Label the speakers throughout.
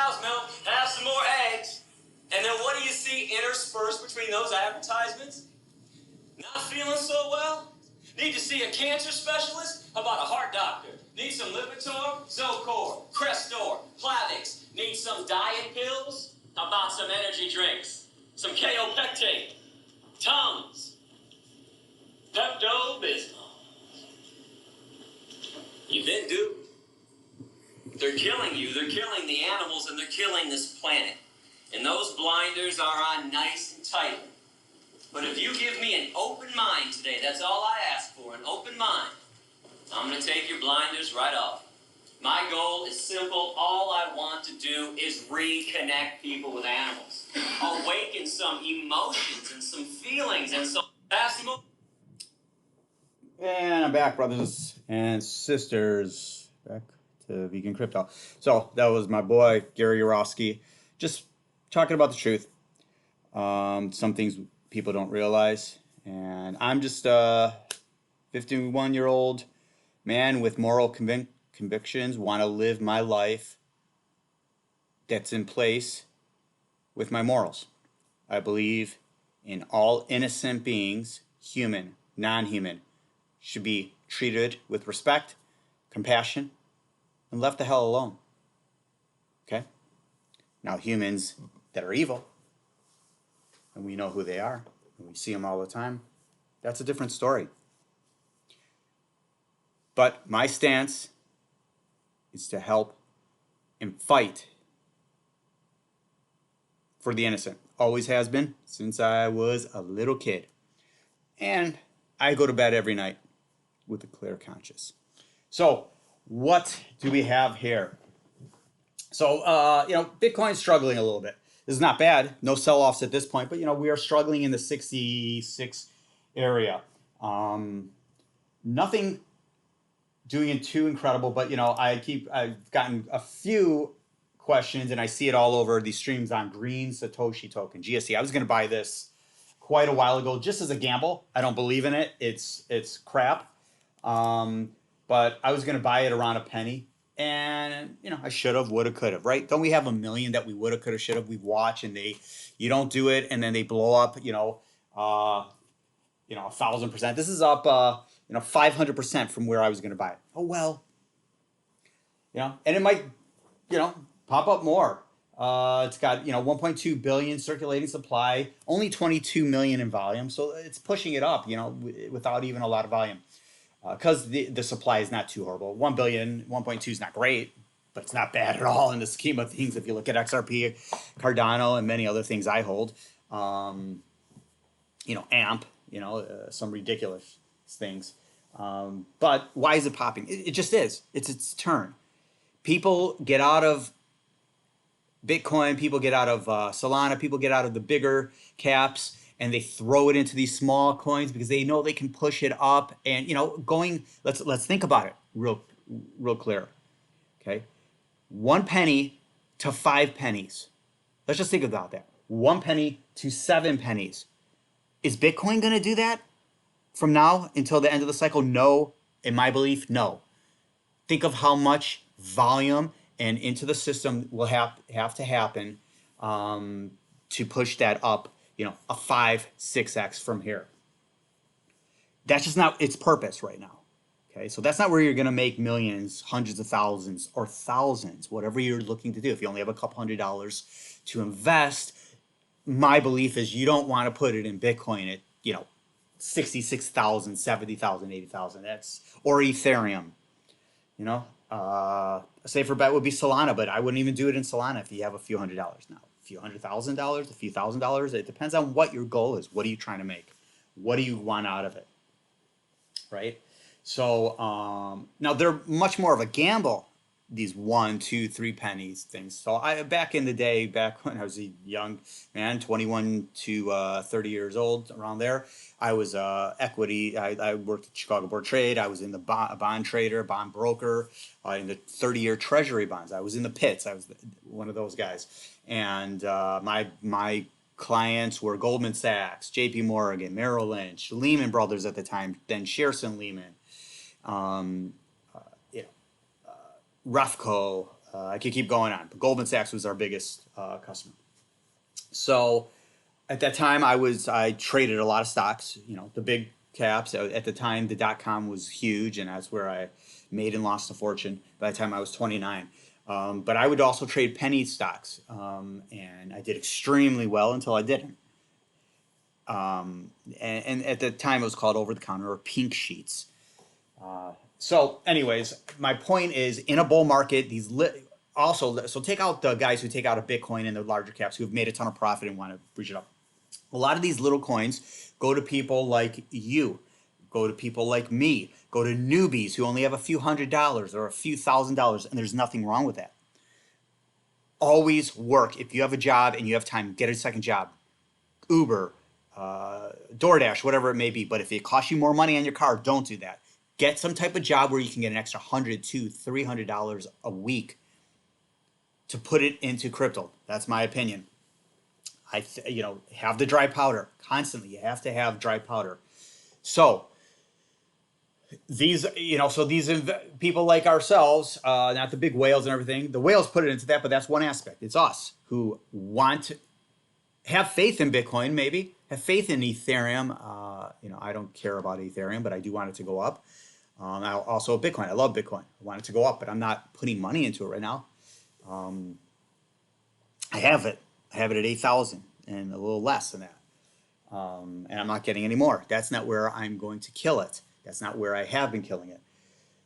Speaker 1: cow's milk, have some more eggs. And then what do you see interspersed between those advertisements? Not feeling so well? Need to see a cancer specialist? How about a heart doctor? Need some Lipitor, Zocor, Crestor, Plavix? Need some diet pills? How about some energy drinks? Some Kaopectate, Tums, Pepto-Bismol. You've been duped. They're killing you, they're killing the animals, and they're killing this planet. And those blinders are on nice and tight. But if you give me an open mind today, that's all I ask for, an open mind, I'm going to take your blinders right off. My goal is simple. All I want to do is reconnect people with animals. Awaken some emotions and some feelings and some basketball.
Speaker 2: And I'm back, brothers and sisters. Back to Vegan Crypto. So that was my boy, Gary Yourofsky, just talking about the truth. Some things people don't realize. And I'm just a 51-year-old man with moral convictions, want to live my life that's in place with my morals. I believe in all innocent beings, human, non-human, should be treated with respect, compassion, and left the hell alone. Okay? Now humans that are evil, and we know who they are, and we see them all the time, that's a different story. But my stance is to help and fight for the innocent. Always has been since I was a little kid. And I go to bed every night with a clear conscience. So what do we have here? So, Bitcoin's struggling a little bit. This is not bad. No sell-offs at this point, but, we are struggling in the 66 area. Nothing doing it too incredible, but, I've gotten a few questions, and I see it all over these streams on Green Satoshi Token, GSC. I was going to buy this quite a while ago, just as a gamble. I don't believe in it. It's crap. But I was going to buy it around a penny, and I should have, would have, could have, right? Don't we have a million that we would have, could have, should have? We watch, and you don't do it, and then they blow up. 1,000%. This is up 500% from where I was going to buy it. Oh well. And it might pop up more. It's got 1.2 billion circulating supply, only 22 million in volume, so it's pushing it up without even a lot of volume, because the supply is not too horrible. 1 billion, 1.2 is not great, but it's not bad at all in the scheme of things. If you look at XRP, Cardano, and many other things I hold, AMP, some ridiculous things. But why is it popping? It just is. It's its turn. People get out of Bitcoin, people get out of Solana, people get out of the bigger caps, and they throw it into these small coins because they know they can push it up. And let's think about it real clear. Okay, 1 penny to 5 pennies. Let's just think about that. 1 penny to 7 pennies. Is Bitcoin going to do that from now until the end of the cycle? No. In my belief, no. Think of how much volume and into the system will have to happen to push that up, a 5-6x from here. That's just not its purpose right now. Okay, so that's not where you're going to make millions, hundreds of thousands, or thousands, whatever you're looking to do. If you only have a couple $100s to invest, my belief is you don't want to put it in Bitcoin at 66,000, 70,000, 80,000. Or Ethereum. A safer bet would be Solana, but I wouldn't even do it in Solana if you have a few $100s now. A few $100,000, a few $1,000. It depends on what your goal is. What are you trying to make? What do you want out of it? Right? So now they're much more of a gamble, these 1, 2, 3 pennies things. So back in the day, back when I was a young man, 21 to 30 years old, around there, I was equity. I worked at Chicago Board of Trade. I was in the bond trader, bond broker, in the 30-year Treasury bonds. I was in the pits. I was one of those guys. And my clients were Goldman Sachs, J.P. Morgan, Merrill Lynch, Lehman Brothers at the time, then Shearson Lehman, Refco, I could keep going on. But Goldman Sachs was our biggest customer. So at that time, I traded a lot of stocks. You know, the big caps. At the time, the .com was huge, and that's where I made and lost a fortune. By the time I was 29. But I would also trade penny stocks, and I did extremely well until I didn't. And at the time, it was called over the counter or pink sheets. So, anyways, my point is, in a bull market, also, so take out the guys who take out a Bitcoin and the larger caps who have made a ton of profit and want to breach it up. A lot of these little coins go to people like you, go to people like me, go to newbies who only have a few $100s or a few $1,000s, and there's nothing wrong with that. Always work. If you have a job and you have time, get a second job. Uber, DoorDash, whatever it may be. But if it costs you more money on your car, don't do that. Get some type of job where you can get an extra $100, $200, $300 a week to put it into crypto. That's my opinion. Have the dry powder constantly. You have to have dry powder. So these, people like ourselves, not the big whales and everything. The whales put it into that, but that's one aspect. It's us who want to have faith in Bitcoin, maybe have faith in Ethereum. I don't care about Ethereum, but I do want it to go up. Also Bitcoin. I love Bitcoin. I want it to go up, but I'm not putting money into it right now. I have it. I have it at 8,000 and a little less than that. And I'm not getting any more. That's not where I'm going to kill it. That's not where I have been killing it.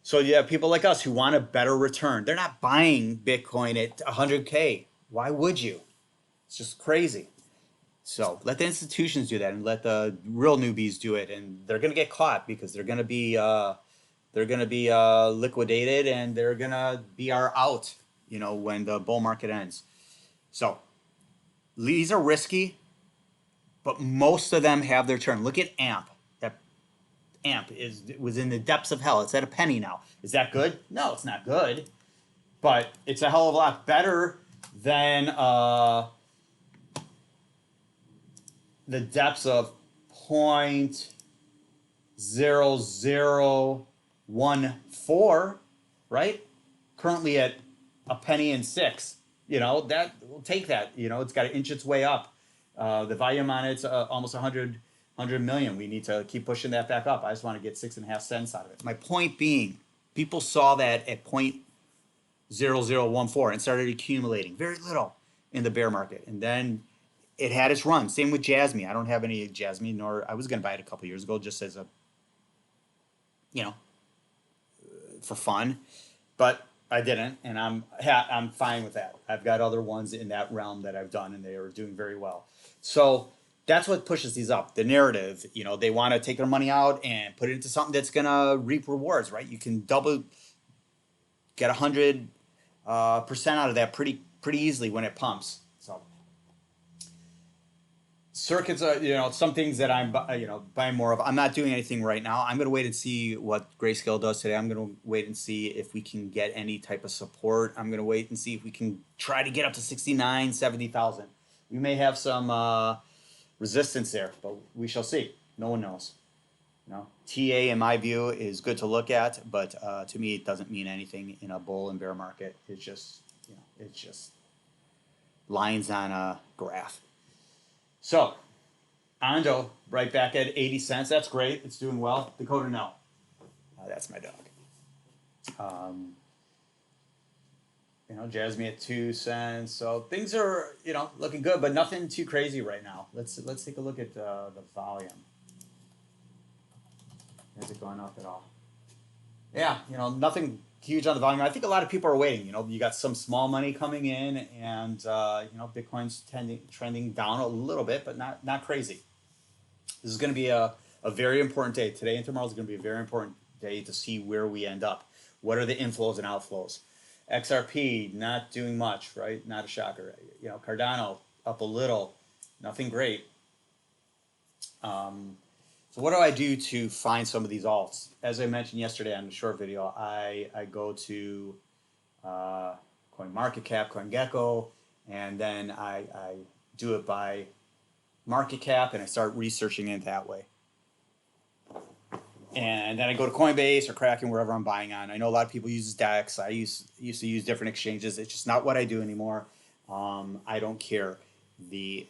Speaker 2: So you have people like us who want a better return. They're not buying Bitcoin at 100K. Why would you? It's just crazy. So let the institutions do that and let the real newbies do it. And they're going to get caught because they're going to be liquidated and they're going to be our out, when the bull market ends. So these are risky, but most of them have their turn. Look at AMP. That AMP was in the depths of hell. It's at a penny now. Is that good? No, it's not good. But it's a hell of a lot better than the depths of 0.0014, right? Currently at a penny and 6. That we'll take that. It's got to inch its way up. The volume on it's almost 100 million. We need to keep pushing that back up. I just want to get 6.5 cents out of it. My point being, people saw that at 0.0014 and started accumulating very little in the bear market, and then it had its run. Same with Jasmy. I don't have any Jasmy, nor I was going to buy it a couple years ago just as a, for fun, but I didn't, and I'm fine with that. I've got other ones in that realm that I've done, and they are doing very well. So that's what pushes these up. The narrative, they want to take their money out and put it into something that's going to reap rewards, right? You can get 100% out of that pretty easily when it pumps. So circuits are, some things that I'm, buying more of. I'm not doing anything right now. I'm going to wait and see what Grayscale does today. I'm going to wait and see if we can get any type of support. I'm going to wait and see if we can try to get up to 69, 70,000. We may have some resistance there, but we shall see. No one knows. TA, in my view, is good to look at, but to me, it doesn't mean anything in a bull and bear market. It's just, it's just lines on a graph. So, Ando, right back at 80 cents. That's great. It's doing well. Dakota, no. That's my dog. Jasmy at 2 cents. So things are, looking good, but nothing too crazy right now. Let's take a look at the volume. Is it going up at all? Yeah, nothing huge on the volume. I think a lot of people are waiting. You got some small money coming in, and Bitcoin's trending down a little bit, but not crazy. This is going to be a very important day. Today and tomorrow is going to be a very important day to see where we end up. What are the inflows and outflows? XRP not doing much, right? Not a shocker. Cardano up a little, nothing great. So what do I do to find some of these alts? As I mentioned yesterday on the short video, I go to CoinMarketCap, CoinGecko, and then I do it by market cap, and I start researching it that way. And then I go to Coinbase or Kraken, wherever I'm buying on. I know a lot of people use DEX. I used to use different exchanges. It's just not what I do anymore. I don't care. If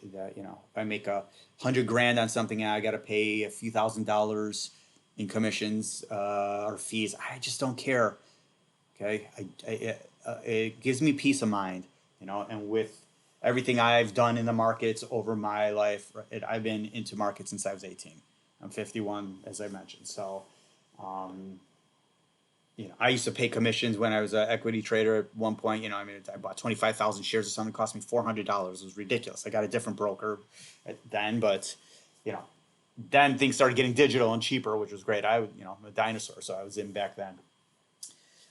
Speaker 2: I make 100 grand on something, I got to pay a few $1,000s in commissions or fees. I just don't care. Okay, it gives me peace of mind, and with everything I've done in the markets over my life, I've been into markets since I was 18. I'm 51, as I mentioned. So, um, I used to pay commissions when I was an equity trader at one point. I bought 25,000 shares of something, it cost me $400. It was ridiculous. I got a different broker then, but you know, then things started getting digital and cheaper, which was great. I'm a dinosaur, so I was in back then.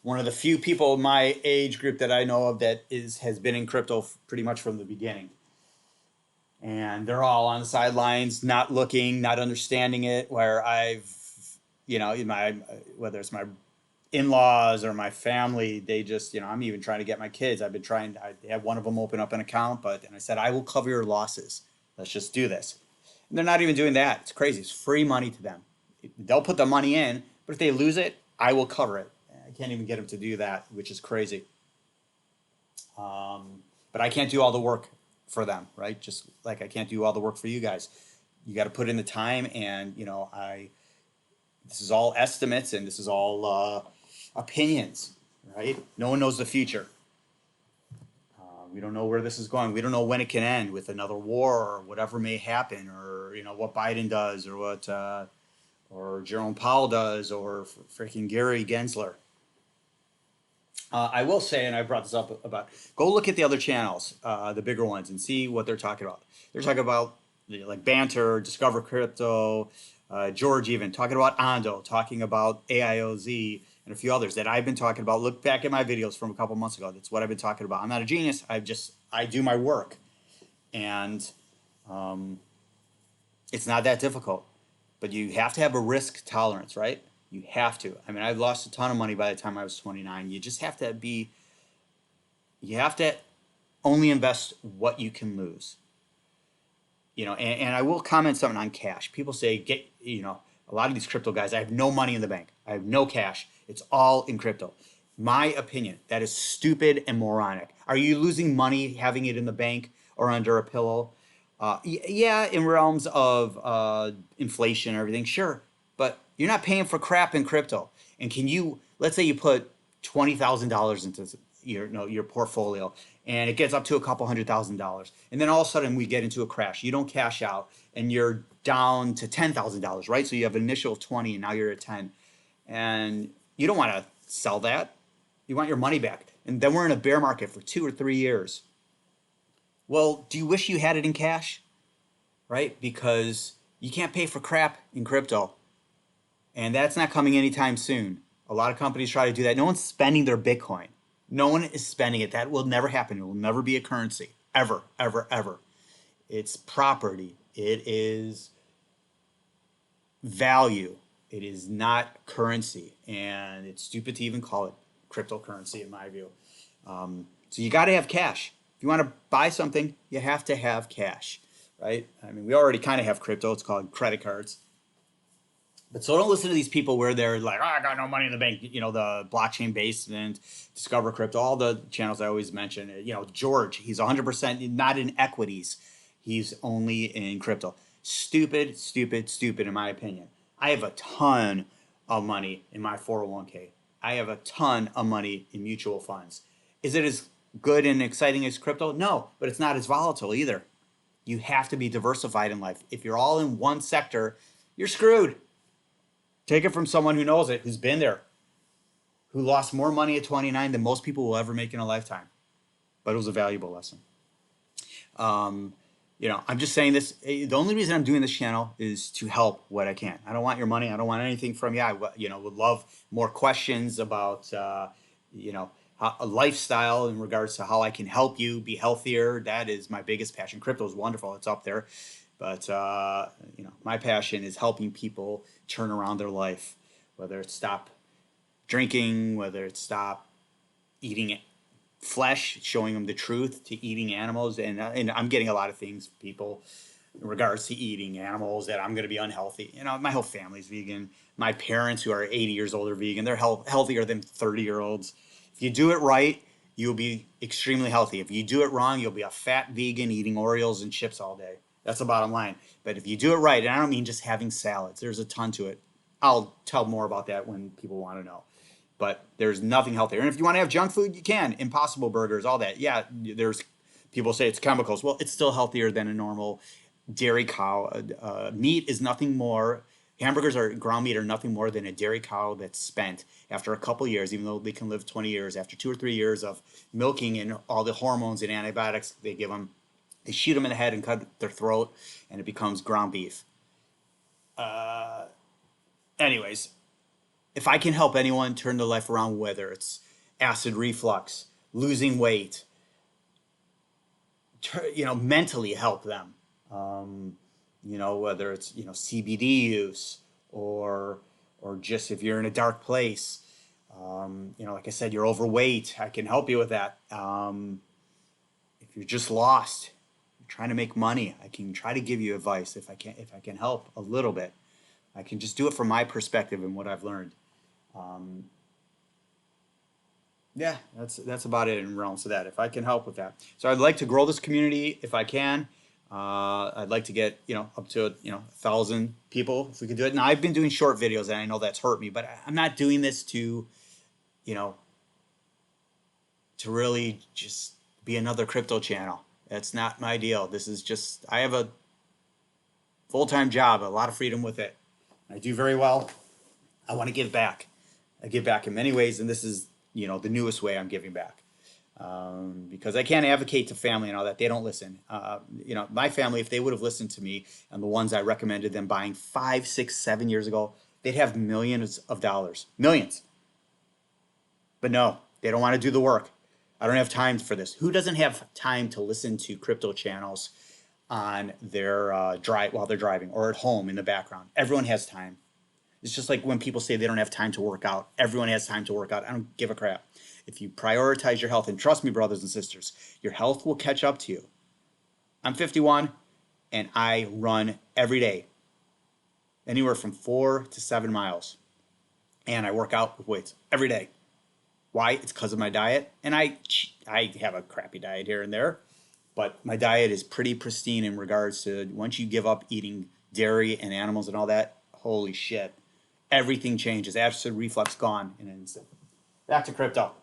Speaker 2: One of the few people in my age group that I know of that has been in crypto pretty much from the beginning. And they're all on the sidelines, not looking, not understanding it. Where in my whether it's my in-laws or my family, they just, I'm even trying to get my kids. I have one of them open up an account, and I said, I will cover your losses. Let's just do this. And they're not even doing that. It's crazy. It's free money to them. They'll put the money in, but if they lose it, I will cover it. I can't even get them to do that, which is crazy. But I can't do all the work for them, right? Just like I can't do all the work for you guys. You got to put in the time, and this is all estimates, and this is all opinions, right? No one knows the future. We don't know where this is going. We don't know when it can end with another war or whatever may happen, or what Biden does, or what or Jerome Powell does, or freaking Gary Gensler. I will say, and I brought this up about, go look at the other channels, the bigger ones, and see what they're talking about. They're talking about like Banter, Discover Crypto, George even talking about Ondo, talking about AIOZ, and a few others that I've been talking about. Look back at my videos from a couple months ago. That's what I've been talking about. I'm not a genius. I do my work, and it's not that difficult. But you have to have a risk tolerance, right? You have to. I mean, I've lost a ton of money by the time I was 29. You just have to be. You have to only invest what you can lose. And I will comment something on cash. People say, a lot of these crypto guys, I have no money in the bank. I have no cash. It's all in crypto. My opinion, that is stupid and moronic. Are you losing money having it in the bank or under a pillow? Yeah, in realms of inflation and everything, sure. But you're not paying for crap in crypto. And let's say you put $20,000 into your portfolio, and it gets up to a couple $100,000, and then all of a sudden we get into a crash. You don't cash out, and you're down to $10,000, right? So you have an initial of 20, and now you're at 10, and you don't want to sell that. You want your money back, and then we're in a bear market for 2 or 3 years. Well, do you wish you had it in cash, right? Because you can't pay for crap in crypto, and that's not coming anytime soon. A lot of companies try to do that. No one's spending their Bitcoin. No one is spending it. That will never happen. It will never be a currency. Ever, ever, ever. It's property. It is value. It is not currency. And it's stupid to even call it cryptocurrency, in my view. So you got to have cash. If you want to buy something, you have to have cash, right? I mean, we already kind of have crypto. It's called credit cards. But so don't listen to these people where they're like, I got no money in the bank. The blockchain basement, Discover Crypto, all the channels I always mention. George, he's 100% not in equities. He's only in crypto. Stupid, stupid, stupid, in my opinion. I have a ton of money in my 401k. I have a ton of money in mutual funds. Is it as good and exciting as crypto? No, but it's not as volatile either. You have to be diversified in life. If you're all in one sector, you're screwed. Take it from someone who knows it, who's been there, who lost more money at 29 than most people will ever make in a lifetime. But it was a valuable lesson. I'm just saying this. The only reason I'm doing this channel is to help what I can. I don't want your money. I don't want anything from you. I would love more questions about, a lifestyle in regards to how I can help you be healthier. That is my biggest passion. Crypto is wonderful. It's up there. But, my passion is helping people turn around their life, whether it's stop drinking, whether it's stop eating flesh, showing them the truth, to eating animals. And I'm getting a lot of things, people in regards to eating animals, that I'm going to be unhealthy. You know, my whole family's vegan. My parents, who are 80 years old, are vegan. They're healthier than 30-year-olds. If you do it right, you'll be extremely healthy. If you do it wrong, you'll be a fat vegan eating Oreos and chips all day. That's the bottom line. But if you do it right, and I don't mean just having salads, there's a ton to it. I'll tell more about that when people want to know. But there's nothing healthier. And if you want to have junk food, you can. Impossible Burgers, all that. Yeah, there's people say it's chemicals. Well, it's still healthier than a normal dairy cow. Meat is nothing more. Hamburgers or ground meat are nothing more than a dairy cow that's spent after a couple years, even though they can live 20 years, after 2 or 3 years of milking and all the hormones and antibiotics they give them, they shoot them in the head and cut their throat, and it becomes ground beef. Anyways, if I can help anyone turn their life around, whether it's acid reflux, losing weight, mentally help them. Whether it's CBD use, or just if you're in a dark place, like I said, you're overweight, I can help you with that. If you're just lost, you're trying to make money, I can try to give you advice if I can help a little bit. I can just do it from my perspective and what I've learned. Yeah, that's about it in realms of that. If I can help with that, so I'd like to grow this community if I can. I'd like to get up to 1,000 people if we could do it. Now I've been doing short videos, and I know that's hurt me, but I'm not doing this to you know to really just be another crypto channel. That's not my deal. This is just, I have a full-time job, a lot of freedom with it. I do very well. I want to give back. I give back in many ways, and this is the newest way I'm giving back. Because I can't advocate to family and all that. They don't listen. My family, if they would have listened to me and the ones I recommended them buying 5, 6, 7 years ago, they'd have millions of dollars. Millions. But no, they don't want to do the work. I don't have time for this. Who doesn't have time to listen to crypto channels on their drive while they're driving, or at home in the background? Everyone has time. It's just like when people say they don't have time to work out. Everyone has time to work out. I don't give a crap. If you prioritize your health, and trust me, brothers and sisters, your health will catch up to you. I'm 51, and I run every day, anywhere from 4 to 7 miles. And I work out with weights every day. Why? It's because of my diet. And I have a crappy diet here and there, but my diet is pretty pristine in regards to, once you give up eating dairy and animals and all that, holy shit, everything changes. Acid reflux gone in an instant. Back to crypto.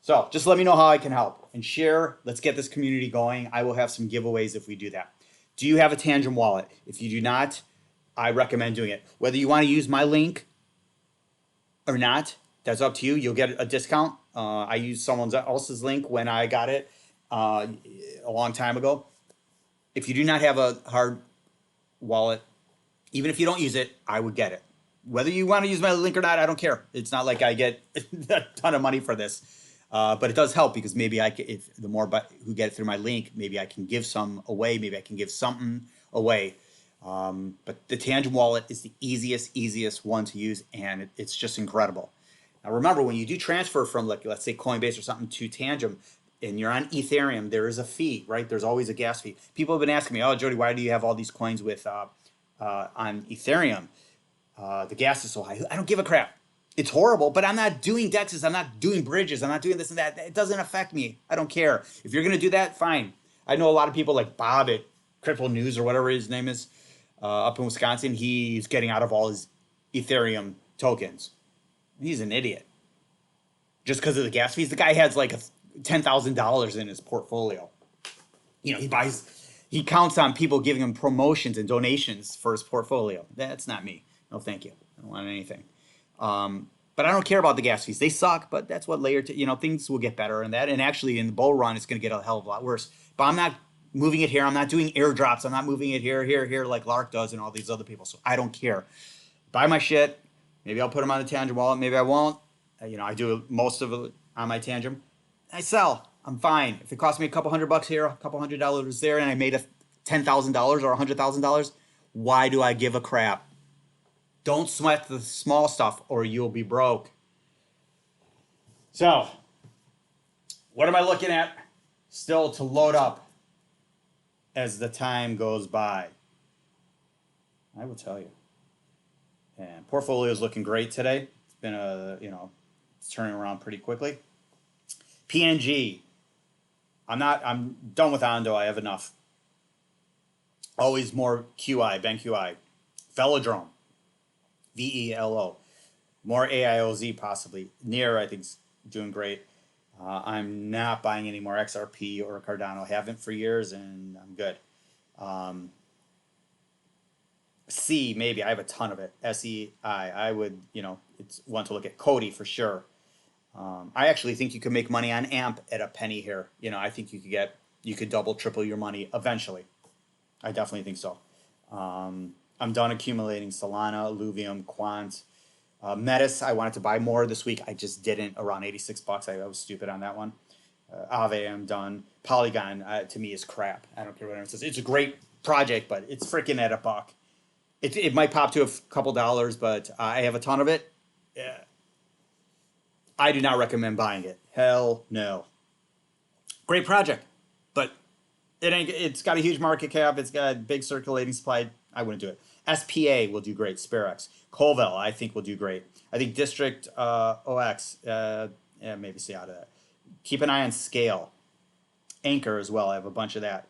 Speaker 2: So just let me know how I can help and share. Let's get this community going. I will have some giveaways if we do that. Do you have a Tangent wallet? If you do not, I recommend doing it. Whether you want to use my link or not, that's up to you. You'll get a discount. I used someone else's link when I got it a long time ago. If you do not have a hard wallet, even if you don't use it, I would get it. Whether you want to use my link or not, I don't care. It's not like I get a ton of money for this. But it does help, because maybe if the more who get it through my link, maybe I can give some away. Maybe I can give something away. But the Tangent wallet is the easiest one to use, and it's just incredible. Now remember, when you do transfer from, like, let's say Coinbase or something to Tangent, and you're on Ethereum, there is a fee, right? There's always a gas fee. People have been asking me, "Oh, Jody, why do you have all these coins with on Ethereum? The gas is so high." I don't give a crap. It's horrible, but I'm not doing DEXs. I'm not doing bridges. I'm not doing this and that. It doesn't affect me. I don't care. If you're going to do that, fine. I know a lot of people like Bob at Crypto News or whatever his name is up in Wisconsin. He's getting out of all his Ethereum tokens. He's an idiot. Just because of the gas fees. The guy has like $10,000 in his portfolio. He counts on people giving him promotions and donations for his portfolio. That's not me. No, thank you. I don't want anything. But I don't care about the gas fees. They suck, but that's what things will get better in that. And actually, in the bull run, it's going to get a hell of a lot worse. But I'm not moving it here. I'm not doing airdrops. I'm not moving it here like Lark does and all these other people. So I don't care. Buy my shit. Maybe I'll put them on the Tangent wallet. Maybe I won't. I do most of it on my Tangent. I sell. I'm fine. If it costs me a couple $100 here, a couple $100 there, and I made $10,000 or $100,000, why do I give a crap? Don't sweat the small stuff, or you'll be broke. So, what am I looking at still to load up as the time goes by? I will tell you. And portfolio is looking great today. It's been it's turning around pretty quickly. PNG. I'm done with Ondo. I have enough. Always more QI, Ben QI. Velodrome. VELO. More AIOZ possibly. Near, I think, is doing great. I'm not buying any more XRP or Cardano. Haven't for years, and I'm good. Um, C, maybe. I have a ton of it. SEI. I would, it's one to look at. Cody for sure. I actually think you could make money on AMP at a penny here. I think you could double, triple your money eventually. I definitely think so. I'm done accumulating Solana, Illuvium, Quant. Metis, I wanted to buy more this week. I just didn't. Around $86. I was stupid on that one. Aave, I'm done. Polygon, to me, is crap. I don't care what anyone says. It's a great project, but it's freaking at $1. It might pop to a couple dollars, but I have a ton of it. I do not recommend buying it. Hell no. Great project, but it's got a huge market cap. It's got big circulating supply. I wouldn't do it. SPA will do great. SpareX. Colville, I think, will do great. I think District OX, maybe stay out of that. Keep an eye on Scale. Anchor as well. I have a bunch of that.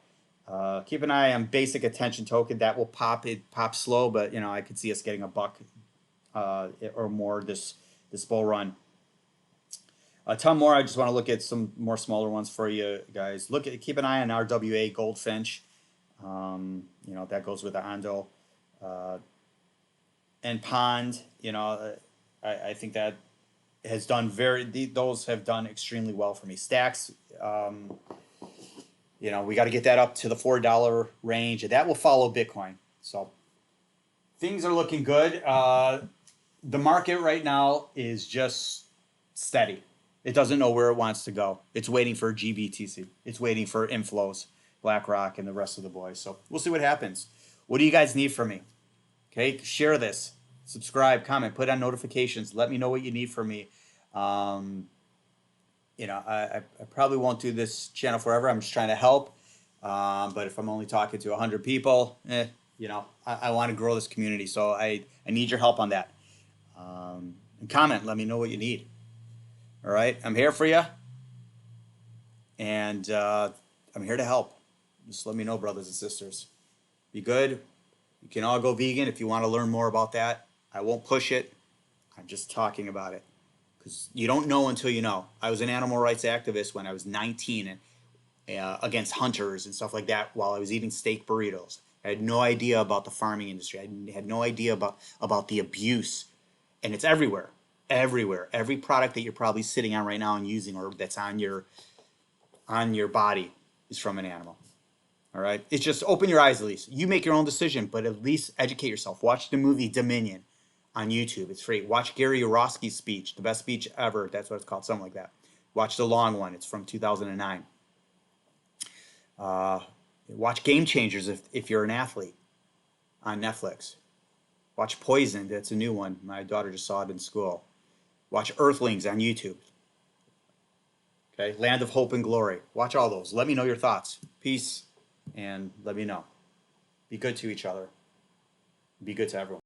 Speaker 2: Keep an eye on Basic Attention Token. That will pop. It pops slow, but I could see us getting $1 or more this bull run. A ton more. I just want to look at some more smaller ones for you guys. Keep an eye on RWA Goldfinch. That goes with the Ondo. And Pond. I think that has done those have done extremely well for me. Stacks. We got to get that up to the $4 range, and that will follow Bitcoin. So things are looking good. The market right now is just steady. It doesn't know where it wants to go. It's waiting for GBTC. It's waiting for inflows, BlackRock, and the rest of the boys. So we'll see what happens. What do you guys need from me? Okay, share this, subscribe, comment, put on notifications. Let me know what you need from me. I probably won't do this channel forever. I'm just trying to help. But if I'm only talking to 100 people, I want to grow this community. So I need your help on that. And comment, let me know what you need. All right, I'm here for you. And I'm here to help. Just let me know, brothers and sisters. Be good. You can all go vegan if you want to learn more about that. I won't push it. I'm just talking about it. Because you don't know until you know. I was an animal rights activist when I was 19 and against hunters and stuff like that while I was eating steak burritos. I had no idea about the farming industry. I had no idea about the abuse. And it's everywhere. Everywhere. Every product that you're probably sitting on right now and using or that's on your body is from an animal. All right? It's just open your eyes at least. You make your own decision, but at least educate yourself. Watch the movie Dominion on YouTube. It's free. Watch Gary Yourofsky's speech, the best speech ever. That's what it's called, something like that. Watch the long one. It's from 2009. Watch Game Changers if you're an athlete on Netflix. Watch Poisoned. That's a new one. My daughter just saw it in school. Watch Earthlings on YouTube. Okay, Land of Hope and Glory. Watch all those. Let me know your thoughts. Peace, and let me know. Be good to each other. Be good to everyone.